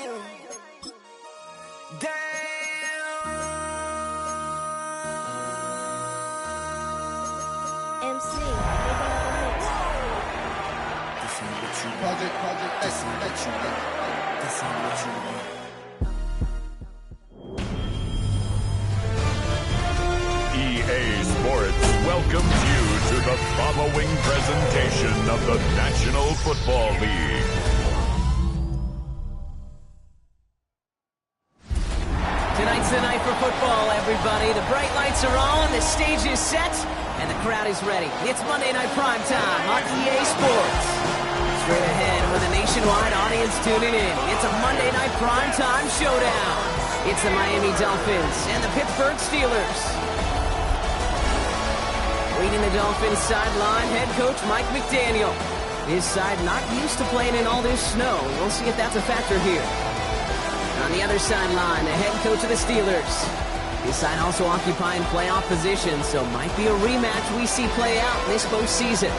MC, make another hit. Project, this ain't what you want. This ain't what you want. EA Sports welcomes you to the following presentation of the National Football League. Tonight's the night for football, everybody. The bright lights are on, the stage is set, and the crowd is ready. It's Monday Night Primetime on EA Sports. Straight ahead with a nationwide audience tuning in. It's a Monday Night Primetime showdown. It's the Miami Dolphins and the Pittsburgh Steelers. Leading the Dolphins sideline, head coach Mike McDaniel. His side not used to playing in all this snow. We'll see if that's a factor here. On the other sideline, the head coach of the Steelers. His side also occupying playoff position, so might be a rematch we see play out this postseason.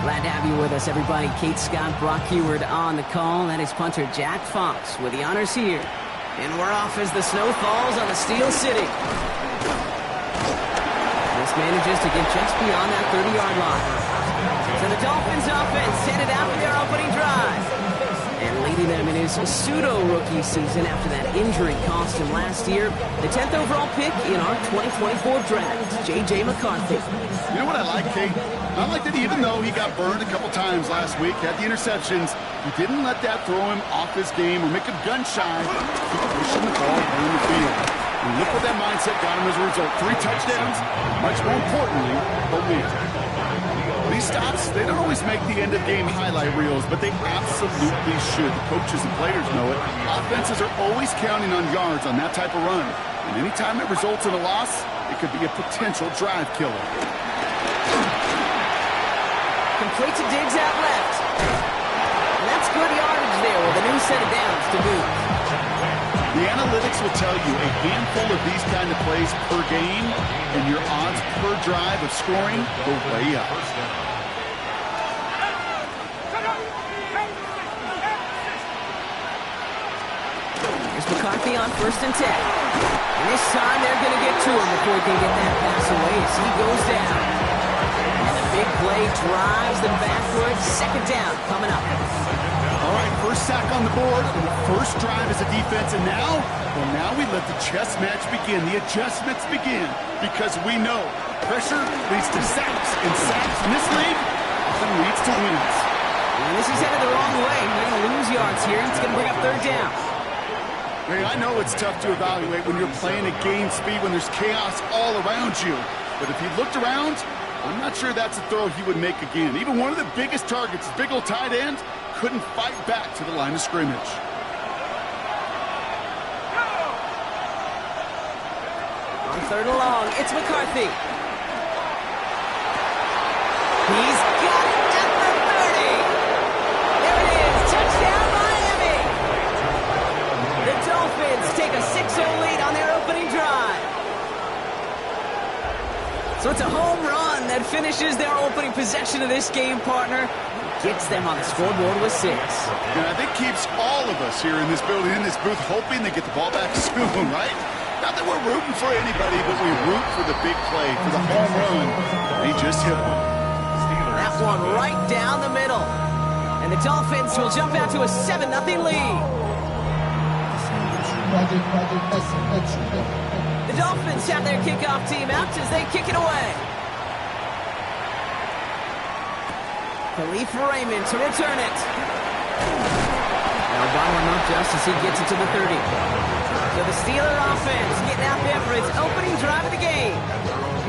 Glad to have you with us, everybody. Kate Scott, Brock Heward on the call. That is punter Jack Fox with the honors here. And we're off as the snow falls on the Steel City. This manages to get just beyond that 30-yard line. So the Dolphins offense headed out for their opening drive. And leading them in his pseudo-rookie season after that injury cost him last year, the 10th overall pick in our 2024 draft, J.J. McCarthy. You know what I like, Kate? I like that even though he got burned a couple times last week, had the interceptions, he didn't let that throw him off his game or make him gun-shy. Keep pushing the ball down the field. And look what that mindset got him as a result. 3 touchdowns, much more importantly, a win. These stops, they don't always make the end-of-game highlight reels, but they absolutely should. The coaches and players know it. Offenses are always counting on yards on that type of run. And anytime it results in a loss, it could be a potential drive killer. Complete to Diggs out left. And that's good yardage there with a new set of downs to boot. The analytics will tell you a handful of these kind of plays per game, and your odds per drive of scoring go way up. Here's McCarthy on 1st and 10. And this time they're going to get to him before he can get that pass away as he goes down. And the big play drives them backwards. 2nd down coming up. All right, first sack on the board, and the first drive as a defense, and now we let the chess match begin, the adjustments begin, because we know pressure leads to sacks, and sacks in this league often leads to wins. And this is headed the wrong way. They're going to lose yards here, and it's going to bring up 3rd down. Hey, I know it's tough to evaluate when you're playing at game speed, when there's chaos all around you, but if he looked around, I'm not sure that's a throw he would make again. Even one of the biggest targets, big old tight end, couldn't fight back to the line of scrimmage. On 3rd and long, it's McCarthy. He's got it at the 30. There it is, touchdown Miami. The Dolphins take a 6-0 lead on their opening drive. So it's a home run that finishes their opening possession of this game, partner. Gets them on the scoreboard with 6. And I think keeps all of us here in this building, in this booth, hoping they get the ball back soon, right? Not that we're rooting for anybody, but we root for the big play, for the home run. He just hit one. That one right down the middle. And the Dolphins will jump out to a 7-0 lead. The Dolphins have their kickoff team out as they kick it away. Khalif Raymond to return it. Now Bottom up just as he gets it to the 30. So the Steeler offense getting out there for its opening drive of the game.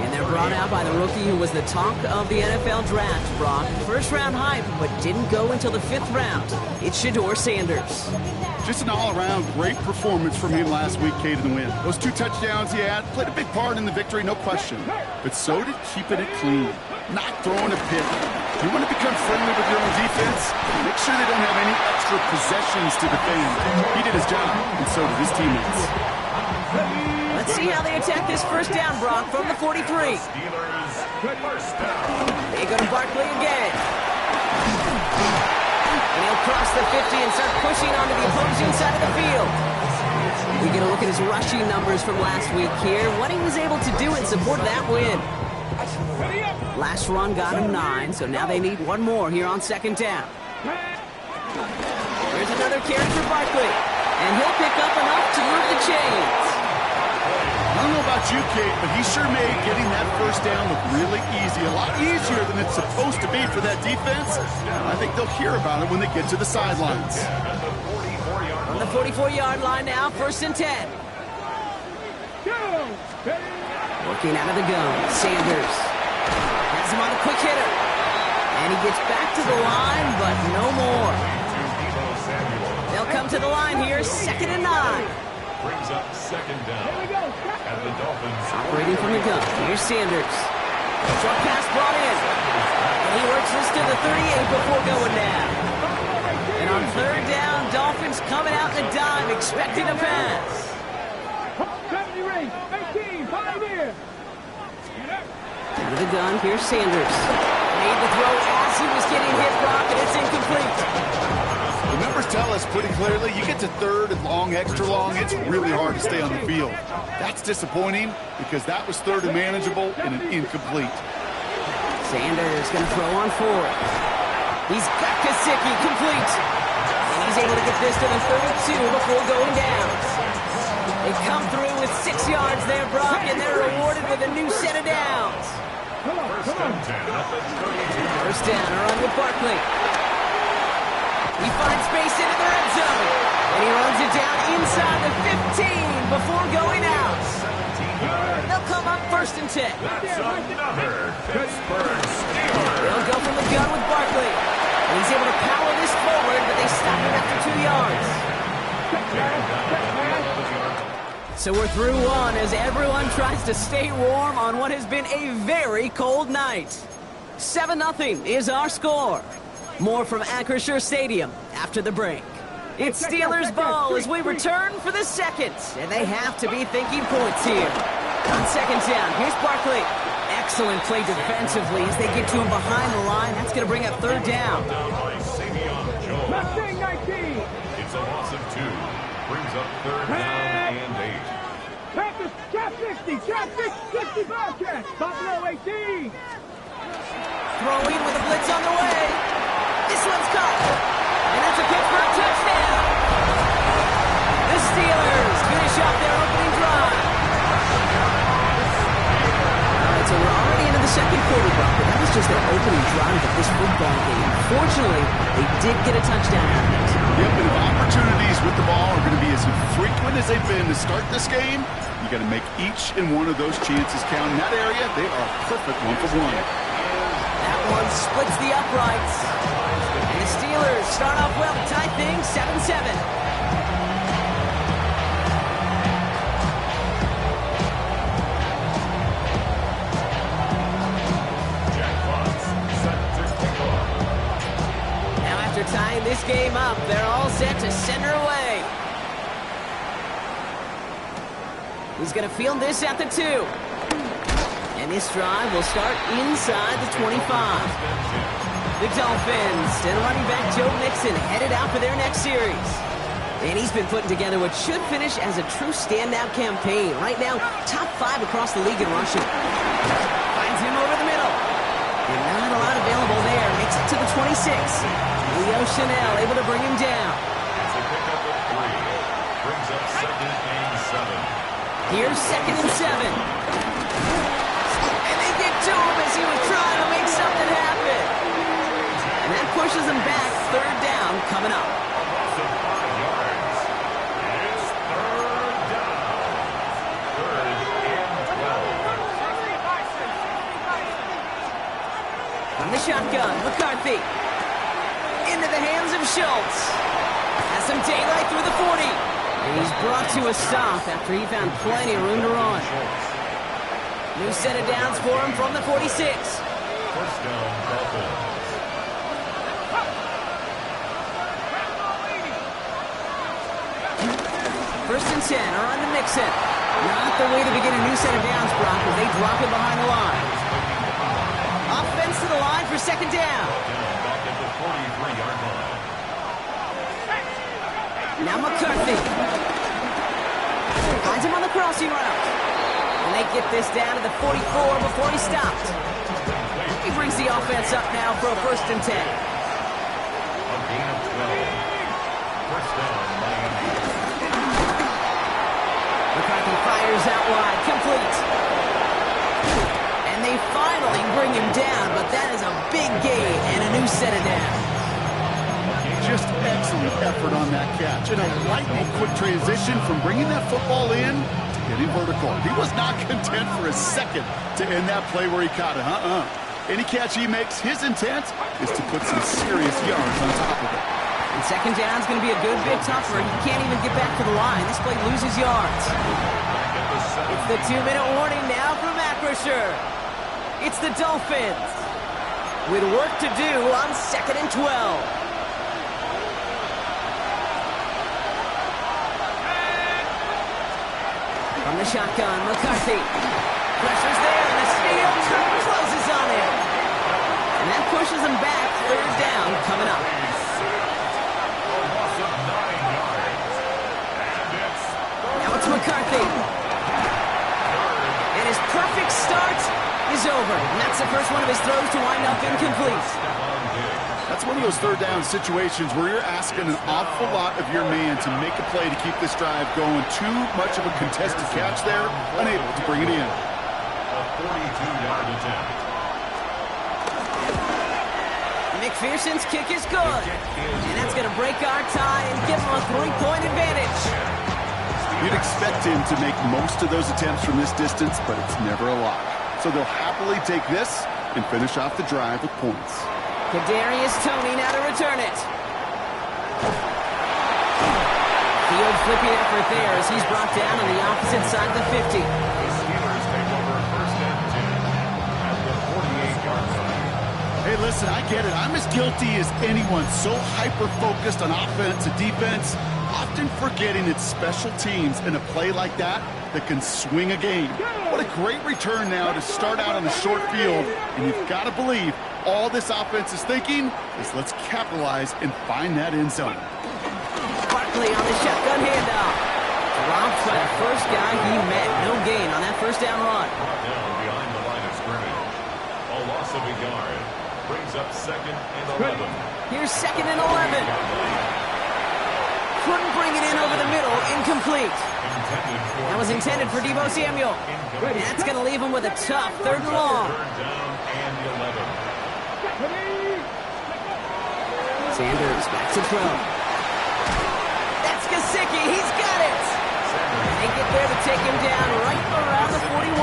And They're brought out by the rookie who was the talk of the NFL draft, Brock. First-round hype, but didn't go until the 5th round. It's Shedeur Sanders. Just an all-around great performance from him last week, Kate, in the win. Those 2 touchdowns he had played a big part in the victory, no question. But so did keeping it clean, not throwing a pick. You want to become friendly with your own defense? Make sure they don't have any extra possessions to defend. He did his job, and so did his teammates. Let's see how they attack this first down, Brock, from the 43. They go to Barkley again. And he'll cross the 50 and start pushing onto the opposing side of the field. We get a look at his rushing numbers from last week here, what he was able to do in support of that win. Last run got him 9, so now they need one more here on 2nd down. Here's another carry for Barkley, and he'll pick up enough to move the chains. I don't know about you, Kate, but he sure made getting that first down look really easy. A lot easier than it's supposed to be for that defense. I think they'll hear about it when they get to the sidelines. On the 44-yard line now, 1st and 10. Working out of the gun, Sanders. Has him on a quick hitter. And he gets back to the line, but no more. They'll come to the line here, 2nd and 9. Brings up 2nd down. And the Dolphins Operating from the gun. Here's Sanders. Short pass brought in. And he works this to the 38 before going down. And on 3rd down, Dolphins coming out in the dime, expecting a pass. Into the gun. Here's Sanders. Made the throw as he was getting hit, Brock, and it's incomplete. The numbers tell us pretty clearly, you get to 3rd and long, extra long, it's really hard to stay on the field. That's disappointing because that was 3rd and manageable and an incomplete. Sanders going to throw on 4th. He's got Kasicki complete. And he's able to get this to the 32 before going down. They come through with 6 yards there, Brock, and they're rewarded with a new set of downs. First down, a run with Barkley. He finds space into the red zone. And he runs it down inside the 15 before going out. They'll come up 1st and 10. That's another Pittsburgh Steelers. They'll go from the gun with Barkley. And he's able to power this forward, but they stop him after 2 yards. So we're through 1 as everyone tries to stay warm on what has been a very cold night. 7-0 is our score. More from Acrisure Stadium after the break. It's Steelers ball as we return for the 2nd, and they have to be thinking points here. On 2nd down, here's Barkley. Excellent play defensively as they get to him behind the line. That's going to bring up 3rd down. It's a loss of 2. Brings up 3rd down and 8. Cap 60, 60, Bobcat, Buffalo 18. Throwing with a blitz on the way. This one's caught. And that's a Pittsburgh touchdown. The Steelers finish off their opening drive. All right, so we're already into the 2nd quarter, Brock, but that was just their opening drive of this football game. Fortunately, they did get a touchdown out of it. Yep, and if opportunities with the ball are going to be as infrequent as they've been to start this game, you got to make each and one of those chances count. In that area, they are a perfect 1-for-1. That one splits the uprights. And the Steelers start off well, tie things 7-7. Now after tying this game up, they're all set to send her away. He's going to field this at the 2. And this drive will start inside the 25. The Dolphins and running back Joe Mixon headed out for their next series. And he's been putting together what should finish as a true standout campaign. Right now, top 5 across the league in rushing. Finds him over the middle. And not a lot available there. Makes it to the 26. Leo Chanel able to bring him down. It's a pickup of 3. Brings up 2nd and 7. Here's 2nd and 7. And they get to him as he was trying to make something happen. And that pushes him back. 3rd down coming up. So 5 yards. It's 3rd down. 3rd and 12. From the shotgun, McCarthy. Into the hands of Schultz. Has some daylight through the 40. He's brought to a stop after he found plenty of room to run. New set of downs for him from the 46. First down, Dolphins. First and 10 are on to Mixon. Not the way to begin a new set of downs, Brock, as they drop it behind the line. Offense to the line for second down. Back at the 43-yard line. Now McCarthy. Finds him on the crossing route. And they get this down to the 44 before he stopped. He brings the offense up now for a first and 10. A gain of 12. First down, Miami. McCarthy fires out wide, complete. And they finally bring him down, but that is a big gain and a new set of downs. Just excellent effort on that catch. And a lightning quick transition from bringing that football in to getting vertical. He was not content for a second to end that play where he caught it. Any catch he makes, his intent is to put some serious yards on top of it. And second down is going to be a good bit tougher. He can't even get back to the line. This play loses yards. It's the 2-minute warning now from Acrisure. It's the Dolphins with work to do on second and 12. From the shotgun, McCarthy. Pressure's there, and the steal closes on him. And that pushes him back. Third down coming up. Now it's McCarthy. And his perfect start is over. And that's the first one of his throws to wind up incomplete. That's one of those third down situations where you're asking an awful lot of your man to make a play to keep this drive going. Too much of a contested catch there, unable to bring it in. A 42-yard attempt. McPherson's kick is good. And that's going to break our tie and give him a 3-point advantage. You'd expect him to make most of those attempts from this distance, but it's never a lot. So they'll happily take this and finish off the drive with points. Kadarius Toney now to return it. Field flipping effort there as he's brought down on the opposite side of the 50. The Steelers take over first and 10 at the 48-yard line. Hey, listen, I get it. I'm as guilty as anyone. So hyper-focused on offense and defense, often forgetting it's special teams in a play like that can swing a game. What a great return now to start out on the short field, and you've got to believe all this offense is thinking is let's capitalize and find that end zone. Barkley on the shotgun handoff. Dropped by the first guy he met. No gain on that first down run. Brought down behind the line of scrimmage. A loss of a yard brings up second and 11. Here's second and 11. Couldn't bring it in over the middle. Incomplete. That was intended for Deebo Samuel. And that's going to leave him with a tough third and long. Third down and 11. Sanders back to throw. That's Gesicki. He's got it. And they get there to take him down right around the 41.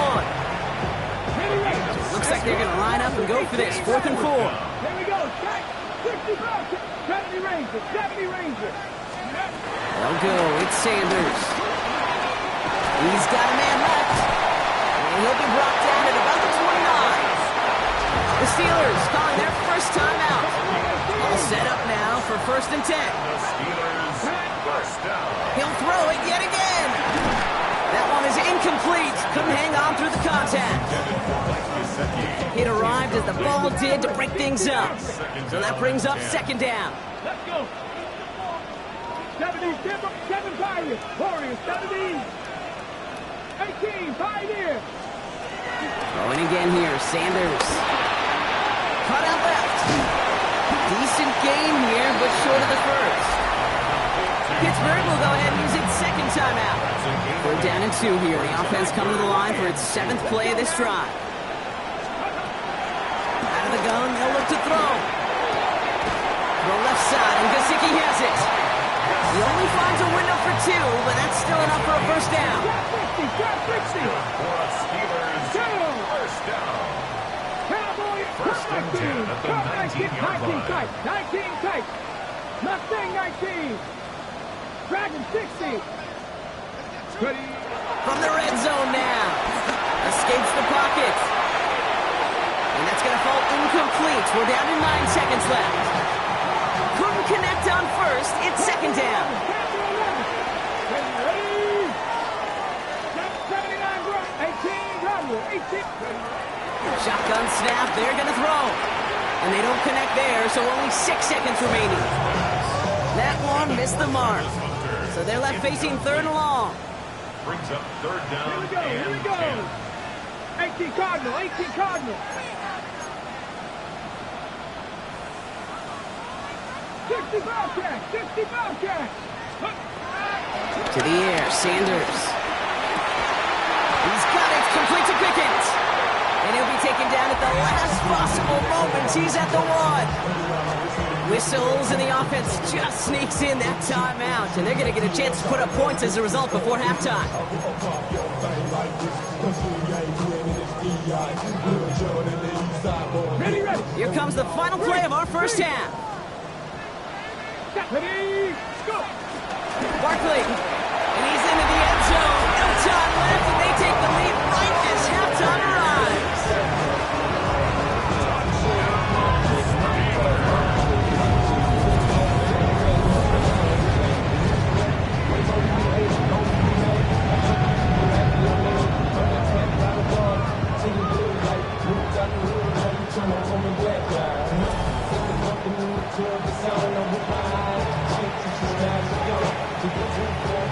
So it looks like they're going to line up and go for this. 4th and 4. Here we go. 60 Bobcats. 70 Rangers. 70 Rangers. They'll go. It's Sanders. He's got a man left. And he'll be brought down at about the 29. The Steelers calling their first timeout. All set up now for first and 10. The Steelers first down. He'll throw it yet again. That one is incomplete. Couldn't hang on through the contact. It arrived as the ball did to break things up. So that brings up second down. Let's go. 70, 7 Pioneers. Warriors, 70. 18, Pioneers. Throwing again here, Sanders. Cut out left. Decent gain here, but short of the first. Pittsburgh will go ahead and use its second timeout. 3rd down and 2 here. The offense coming to the line for its 7th play of this drive. Out of the gun, they'll look to throw. To the left side, and Gesicki has it. He only finds a window for 2, but that's still enough for a first down. Got 60. For a Steelers first down. Cowboy First and 10 at the 19-yard 19 line. tight. 19 tight. Mustang 19. Dragon 60. Ready. From the red zone now. Escapes the pocket. And that's going to fall incomplete. We're down to 9 seconds left. Couldn't connect on first. It's second down. Ready. 79 bro. 18 Rodwell. 18. Shotgun snap. They're going to throw. And they don't connect there, so only 6 seconds remaining. That one missed the mark. So they're left facing third and long. Brings up third down Here we go. and 10. 18 Cardinal. 18 Cardinal. 60 Bobcat. 60 Bobcat. To the air, Sanders. He's got it, complete to Pickens. And he'll be taken down at the last possible moment. He's at the 1. Whistles, and the offense just sneaks in that timeout. And they're going to get a chance to put up points as a result before halftime. Ready, ready. Here comes the final play of our first half. Ready, go. Barkley, and he's into the end zone. No time left, and they take the lead right as halftime arrives.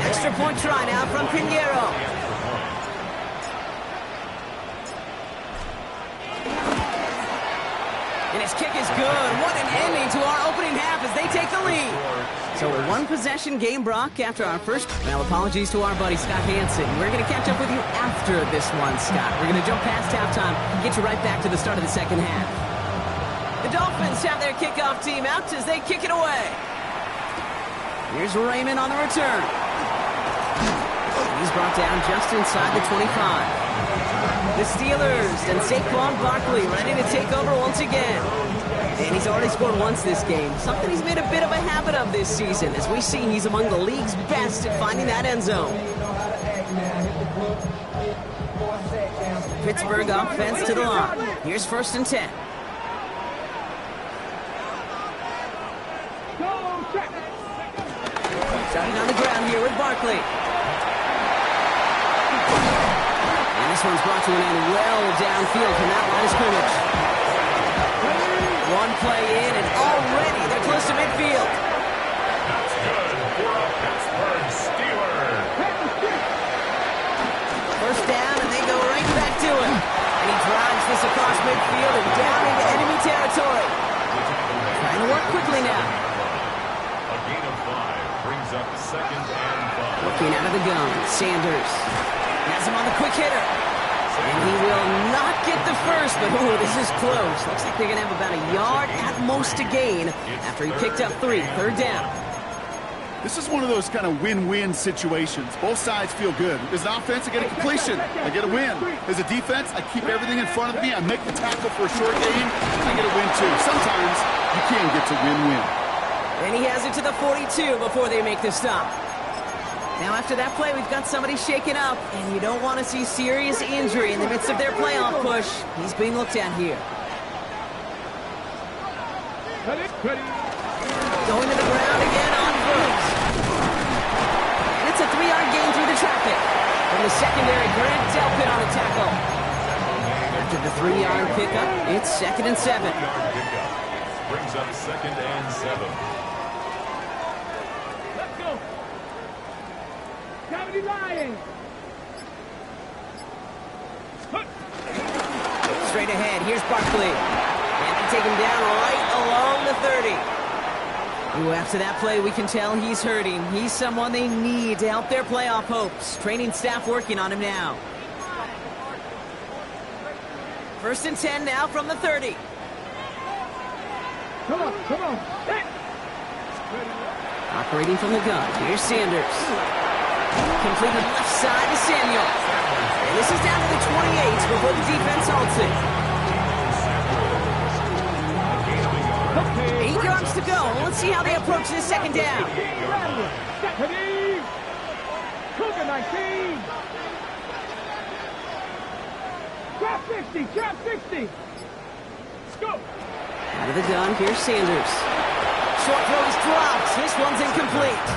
Extra point try now from Pinheiro. And his kick is good. What an ending to our opening half as they take the lead. So a one-possession game, Brock, after our first. Well, apologies to our buddy Scott Hansen. We're going to catch up with you after this one, Scott. We're going to jump past halftime and get you right back to the start of the second half. The Dolphins have their kickoff team out as they kick it away. Here's Raymond on the return. He's brought down just inside the 25. The Steelers and Saquon Barkley ready to take over once again. And he's already scored once this game, something he's made a bit of a habit of this season. As we see, he's among the league's best at finding that end zone. Pittsburgh offense to the line. Here's first and 10. Starting on the ground here with Barkley. And this one's brought to an end well downfield from that line of scrimmage. One play in, and already they're close to midfield. That's good for a Pittsburgh Steeler. First down, and they go right back to him. And he drives this across midfield and down into enemy territory. Trying to work quickly now. A gain of 5 brings up second and 5. Looking out of the gun, Sanders has him on the quick hitter. And he will not get the first, but ooh, this is close. Looks like they're going to have about a yard at most to gain after he picked up 3. Third down. This is one of those kind of win-win situations. Both sides feel good. As an offense, I get a completion. I get a win. As a defense, I keep everything in front of me. I make the tackle for a short gain. I get a win, too. Sometimes you can get to win-win. And he has it to the 42 before they make the stop. Now, after that play, we've got somebody shaken up, and you don't want to see serious injury in the midst of their playoff push. He's being looked at here. Ready. Going to the ground again on Brooks. And it's a 3-yard gain through the traffic. From the secondary, Grant Delpit on a tackle. After the 3-yard pickup, it's second and 7. 3-yard pickup brings up second and 7. Let's go. Cavity Lions. Straight ahead, here's Barkley. And they take him down right along the 30. Ooh, after that play, we can tell he's hurting. He's someone they need to help their playoff hopes. Training staff working on him now. First and 10 now from the 30. Come on. Hey. Operating from the gun, here's Sanders. Completed left side to Samuel. And this is down to the 28 before the defense halts it. to go. Let's see how they approach this second down. Stephanie! Cougar 19! Trap 60! Trap 60! Scope! Out of the gun, here's Sanders. Short throw is dropped. This one's incomplete.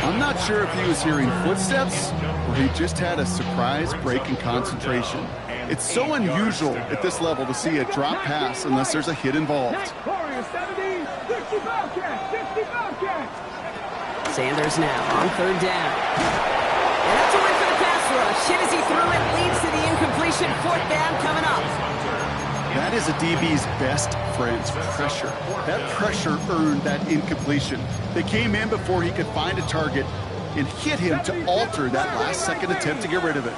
I'm not sure if he was hearing footsteps or he just had a surprise break in concentration. It's so unusual at this level to see a drop pass unless there's a hit involved. Warrior 70! 60 Bobcats! 60 Bobcats! Sanders now on third down. And that's a win for the pass rush. Hit as he threw it, leads to the incompletion. Fourth down coming up. That is a DB's best friend's pressure. That pressure earned that incompletion. They came in before he could find a target and hit him to alter that last-second attempt to get rid of it.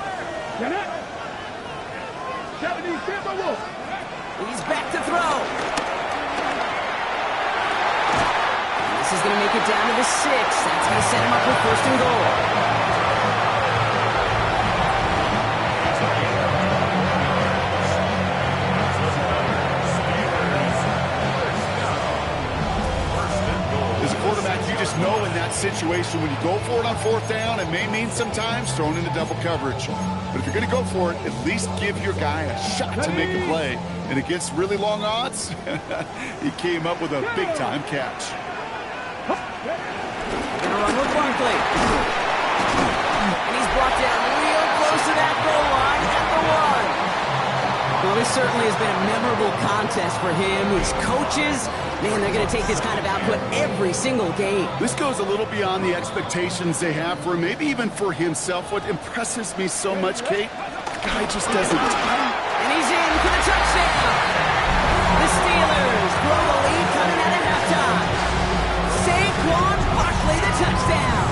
70 Timberwolf! He's back to throw. This is going to make it down to the 6. That's going to set him up with first and goal. Just know in that situation when you go for it on fourth down, it may mean sometimes thrown into double coverage. But if you're going to go for it, at least give your guy a shot to make a play. And against really long odds, he came up with a big-time catch. Gonna run with Barkley. And he's brought down real close to that goal line at the 1. Well, this certainly has been a memorable contest for him. His coaches, man, they're going to take this kind of output every single game. This goes a little beyond the expectations they have for him, maybe even for himself. What impresses me so much, Kate, the guy just doesn't die. And he's in for the touchdown. The Steelers blow the lead coming out of halftime. Saquon Barkley, the touchdown.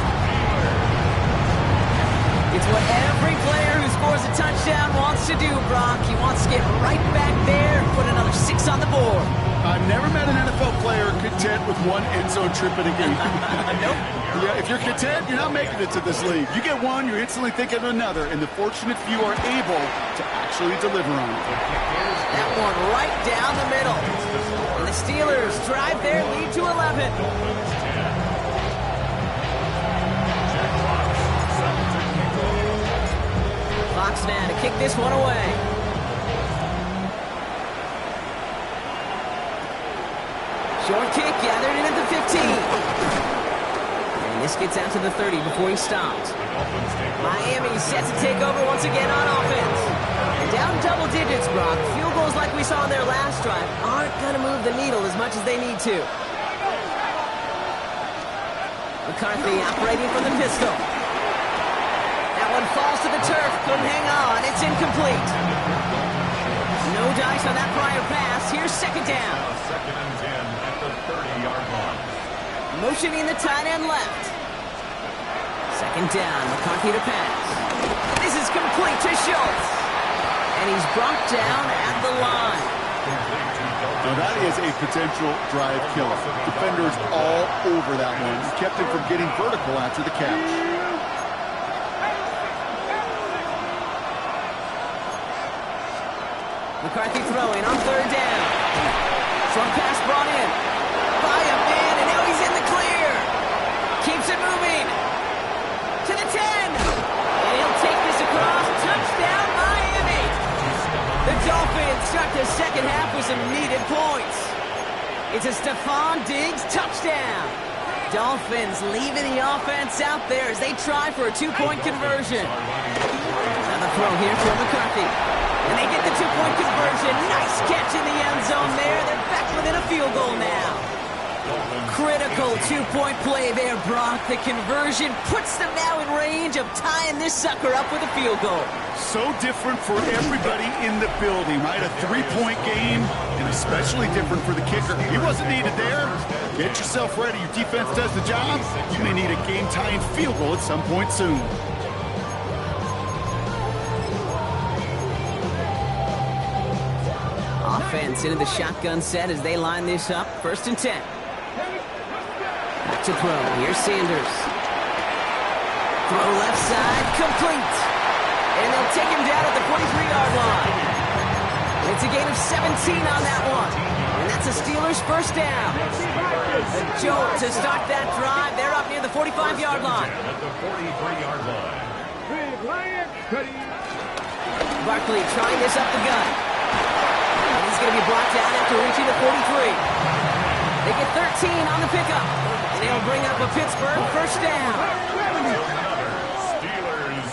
It's what every player who scores a touchdown wants to do, Brock. He wants to get right back there and put another 6 on the board. I've never met an NFL player content with one end zone trip in a game. Nope. Yeah, if you're content, you're not making it to this league. You get one, you're instantly thinking of another, and the fortunate few are able to actually deliver on it. That one right down the middle. And the Steelers drive their lead to 11. Fox now to kick this one away. Short kick gathered in at the 15. And this gets out to the 30 before he stops. Miami set to take over once again on offense. And down double digits, Brock. Field goals like we saw in their last drive aren't going to move the needle as much as they need to. McCarthy operating from the pistol. That one falls to the turf. Couldn't hang on. It's incomplete. No dice on that prior pass. Here's second down. Second and 10 at the 30-yard line. Motioning the tight end left. Second down. McCarthy to pass. This is complete to Schultz. And he's brought down at the line. Now that is a potential drive killer. Defenders all over that one. Kept him from getting vertical after the catch. McCarthy throwing on third down. Short pass brought in by a man, and now he's in the clear. Keeps it moving to the 10. And he'll take this across. Touchdown, Miami. The Dolphins start the second half with some needed points. It's a Stephon Diggs touchdown. Dolphins leaving the offense out there as they try for a 2-point conversion. Now the throw here for McCarthy. And they get the 2-point conversion. Nice catch in the end zone there. They're back within a field goal now. Critical 2-point play there, Brock. The conversion puts them now in range of tying this sucker up with a field goal. So different for everybody in the building, right? A 3-point game, and especially different for the kicker. He wasn't needed there. Get yourself ready. Your defense does the job. You may need a game-tying field goal at some point soon. Offense into the shotgun set as they line this up. First and 10. Back to throw. Here's Sanders. Throw left side. Complete. And they'll take him down at the 43-yard line. It's a gain of 17 on that one. that's a Steelers first down. A jolt to start that drive. They're up near the 45-yard line. At the 43-yard line. Barkley trying this up the gut. And he's going to be brought down after reaching the 43. They get 13 on the pickup. And they'll bring up a Pittsburgh first down. Steelers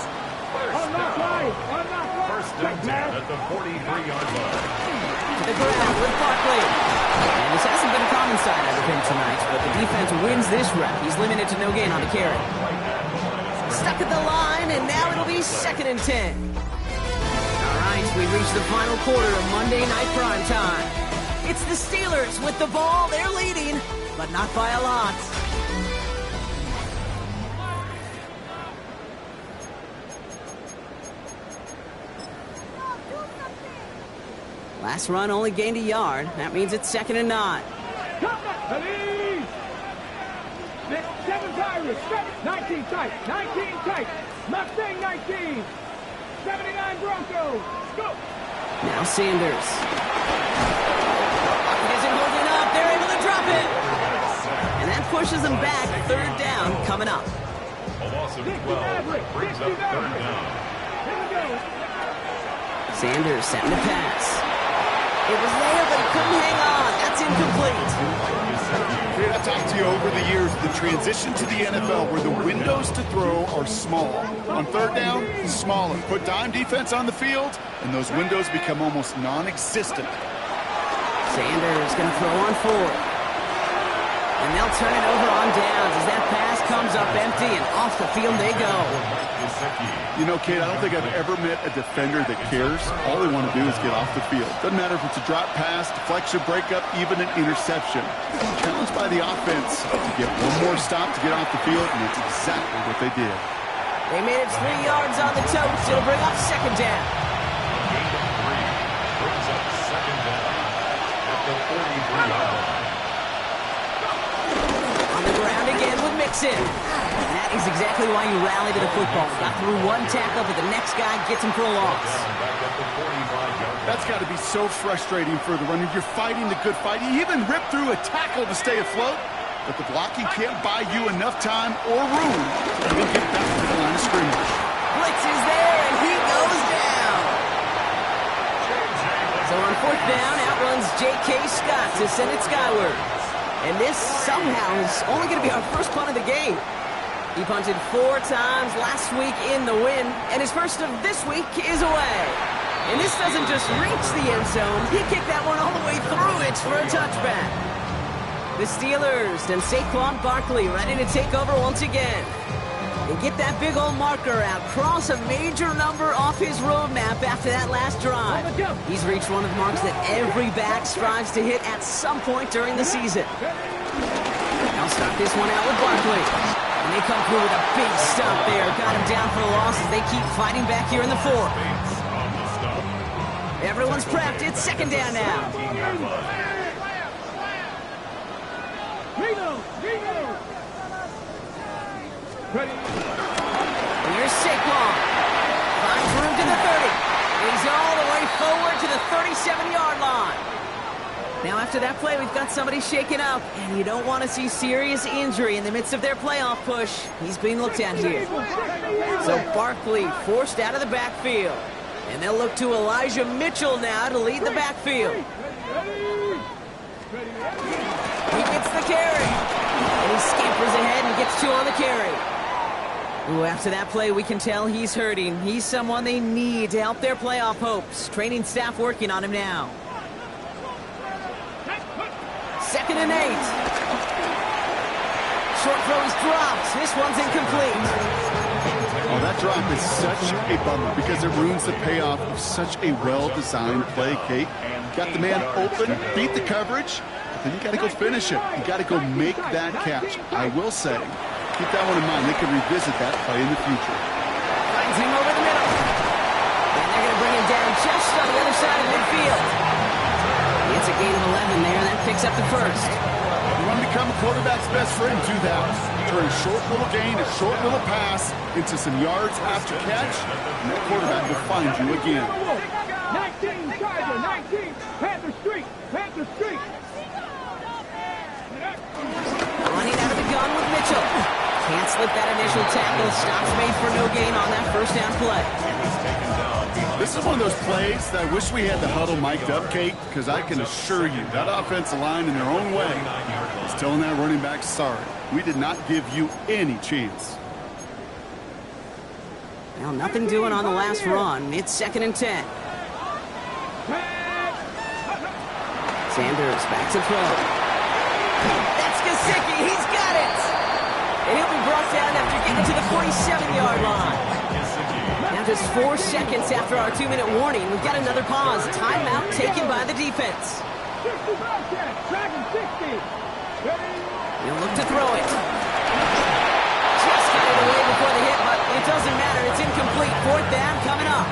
first and 10 at the 43-yard line. To the ground with Barkley. And this hasn't been a common sight out of him tonight, but the defense wins this rep. He's limited to no gain on the carry. Stuck at the line, and now it'll be 2nd and 10. All right, we reach the final quarter of Monday Night Primetime. It's the Steelers with the ball. They're leading, but not by a lot. Last run only gained a yard. That means it's 2nd and 9. 7 Irish, 19 tight, 19 tight, Mustang 19, 79 Broncos, go! Now Sanders. It isn't holding up. They're able to drop it. And that pushes them back. 3rd down coming up. A loss of 12 brings up 3rd down. Here we go. Sanders setting the pass. It was there, but he couldn't hang on. That's incomplete. Fred, I've talked to you over the years, the transition to the NFL where the windows to throw are small. On 3rd down, smaller. Put dime defense on the field, and those windows become almost non-existent. Sanders going to throw on 4th. And they'll turn it over on downs as that pass comes up empty, and off the field they go. You know, Kate, I don't think I've ever met a defender that cares. All they want to do is get off the field. Doesn't matter if it's a drop pass, deflection, breakup, even an interception. Challenged by the offense to get one more stop to get off the field, and that's exactly what they did. They made it 3 yards on the toast. It'll bring up 2nd down. Gain of 3 brings up 2nd down at the 43-yard line. On the ground again with Mixon. And that is exactly why you rally to the football. Got through one tackle, but the next guy gets him for a loss. That's got to be so frustrating for the runner. You're fighting the good fight. You even rip through a tackle to stay afloat, but the blocking can't buy you enough time or room to even get back to the line of scrimmage. Blitz is there, and he goes down. So on 4th down, out runs J.K. Scott to send it skyward. And this somehow is only going to be our first punt of the game. He punted 4 times last week in the win, and his first of this week is away. And this doesn't just reach the end zone. He kicked that one all the way through it for a touchback. The Steelers and Saquon Barkley ready to take over once again. And get that big old marker out. Cross a major number off his roadmap after that last drive. He's reached one of the marks that every back strives to hit at some point during the season. They'll start this one out with Barkley. And they come through with a big stop there. Got him down for a loss as they keep fighting back here in the 4th. Everyone's prepped. It's 2nd down now. Here's Saquon. Finds room to the 30. He's all the way forward to the 37-yard line. Now after that play, we've got somebody shaken up, and you don't want to see serious injury in the midst of their playoff push. He's being looked at here. So Barkley forced out of the backfield. And they'll look to Elijah Mitchell now to lead the backfield. He gets the carry. And he scampers ahead and gets 2 on the carry. Ooh, after that play, we can tell he's hurting. He's someone they need to help their playoff hopes. Training staff working on him now. 2nd and 8. Short throw is dropped. This one's incomplete. Oh, that drop is such a bummer because it ruins the payoff of such a well-designed play, Kate. Got the man open, beat the coverage, but then you got to go finish it. You got to go make that catch. I will say, keep that one in mind. They can revisit that play in the future. Finds him over the middle. And they're going to bring him down just on the other side of midfield. It's a gain of 11 there. That picks up the first. You want to become a quarterback's best friend, do that. Turn a short little gain, a short little pass into some yards after catch, and that quarterback will find you again. 19, Tiger, 19, Panther Street, slip that initial tackle. Stops made for no gain on that first down play. This is one of those plays that I wish we had the huddle mic'd up, Kate, because I can assure you that offensive line in their own way is telling that running back, sorry, we did not give you any chance. Well, nothing doing on the last run. It's 2nd and 10. Sanders back to throw. That's Gesicki. He's got it. And he'll be brought down after getting to the 47-yard line. Now just 4 seconds after our 2-minute warning, we've got another pause. Timeout taken by the defense. He'll look to throw it. Just got it away before the hit, but it doesn't matter. It's incomplete. 4th down coming up.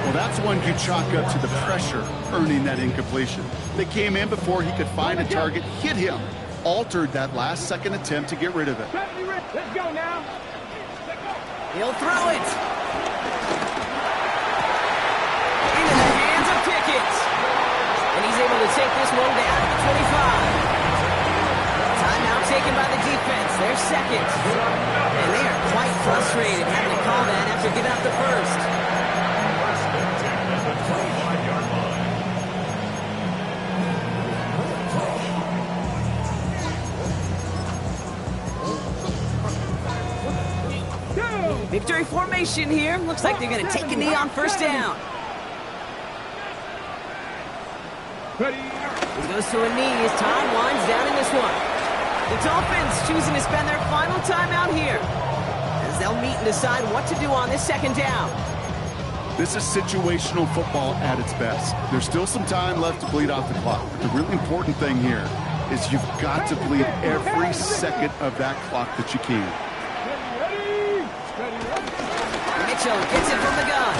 Well, that's one you chalk up to the pressure earning that incompletion. They came in before he could find a target, hit him, altered that last-second attempt to get rid of it. Let's go now. He'll throw it. Into the hands of Pickett. And he's able to take this one down to the 25. Timeout taken by the defense. They're second. And they are quite frustrated having to call that after giving up the first. Victory formation here. Looks like they're going to take a knee on first down. He goes to a knee as time winds down in this one. The Dolphins choosing to spend their final timeout here as they'll meet and decide what to do on this 2nd down. This is situational football at its best. There's still some time left to bleed off the clock. But the really important thing here is you've got to bleed every second of that clock that you can. Mitchell gets it from the gun.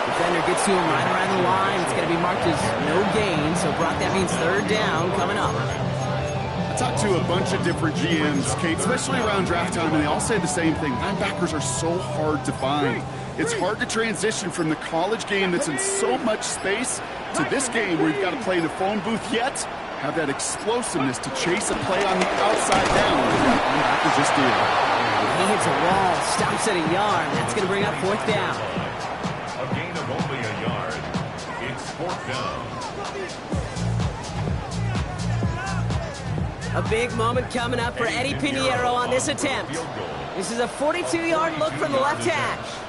Defender gets to him right around the line. It's going to be marked as no gain. So, Brock, that means 3rd down coming up. I talked to a bunch of different GMs, Kate, especially around draft time, and they all say the same thing. Linebackers are so hard to find. It's hard to transition from the college game that's in so much space to this game where you've got to play in a phone booth yet have that explosiveness to chase a play on the outside down. Linebacker just did. He hits a wall, stops at a yard. That's going to bring up 4th down. A gain of only a yard. It's 4th down. A big moment coming up for Eddie Pinheiro on this attempt. This is a 42-yard look from the left hash.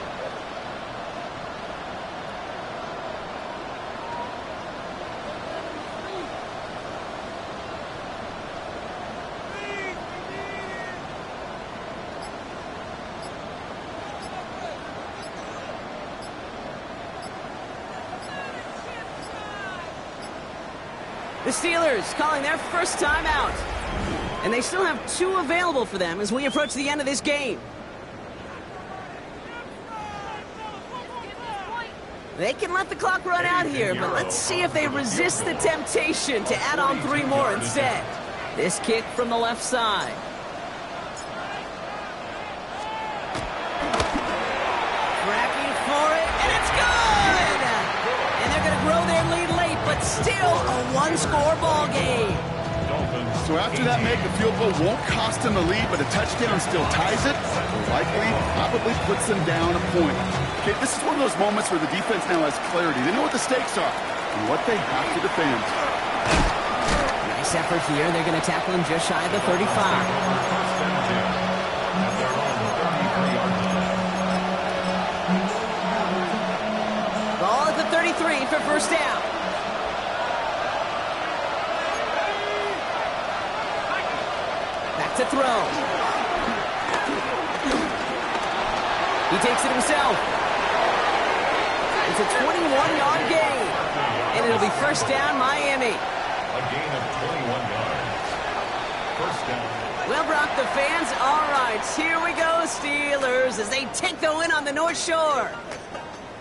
The Steelers calling their first timeout. And they still have 2 available for them as we approach the end of this game. They can let the clock run out here, but let's see if they resist the temptation to add on 3 more instead. This kick from the left side. Tracking for it, and it's good! And they're going to grow their lead late, but still a 1-score ball game. So after that make, the field goal won't cost them the lead, but a touchdown still ties it. Likely, probably puts them down a point. Okay, this is one of those moments where the defense now has clarity. They know what the stakes are and what they have to defend. Nice effort here. They're going to tackle him just shy of the 35. Ball at the 33 for first down. To throw. He takes it himself. It's a 21-yard gain. And it'll be first down, Miami. A gain of 21 yards. First down. Well, Brock, the fans, all right. Here we go, Steelers, as they take the win on the North Shore.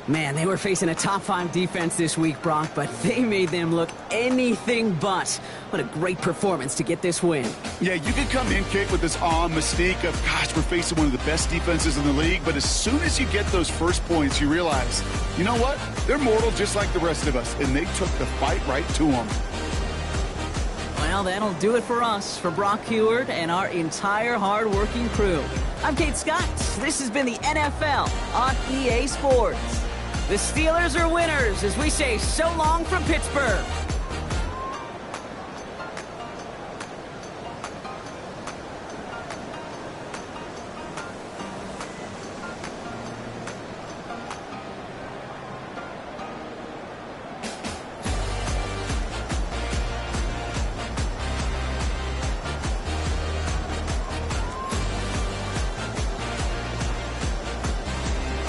Man, they were facing a top-5 defense this week, Brock, but they made them look anything but. What a great performance to get this win. Yeah, you can come in, Kate, with this awe and mystique of, gosh, we're facing one of the best defenses in the league, but as soon as you get those first points, you realize, you know what? They're mortal just like the rest of us, and they took the fight right to them. Well, Well, that'll do it for us, for Brock Heward and our entire hard-working crew. I'm Kate Scott. This has been the NFL on EA Sports. The Steelers are winners as we say so long from Pittsburgh.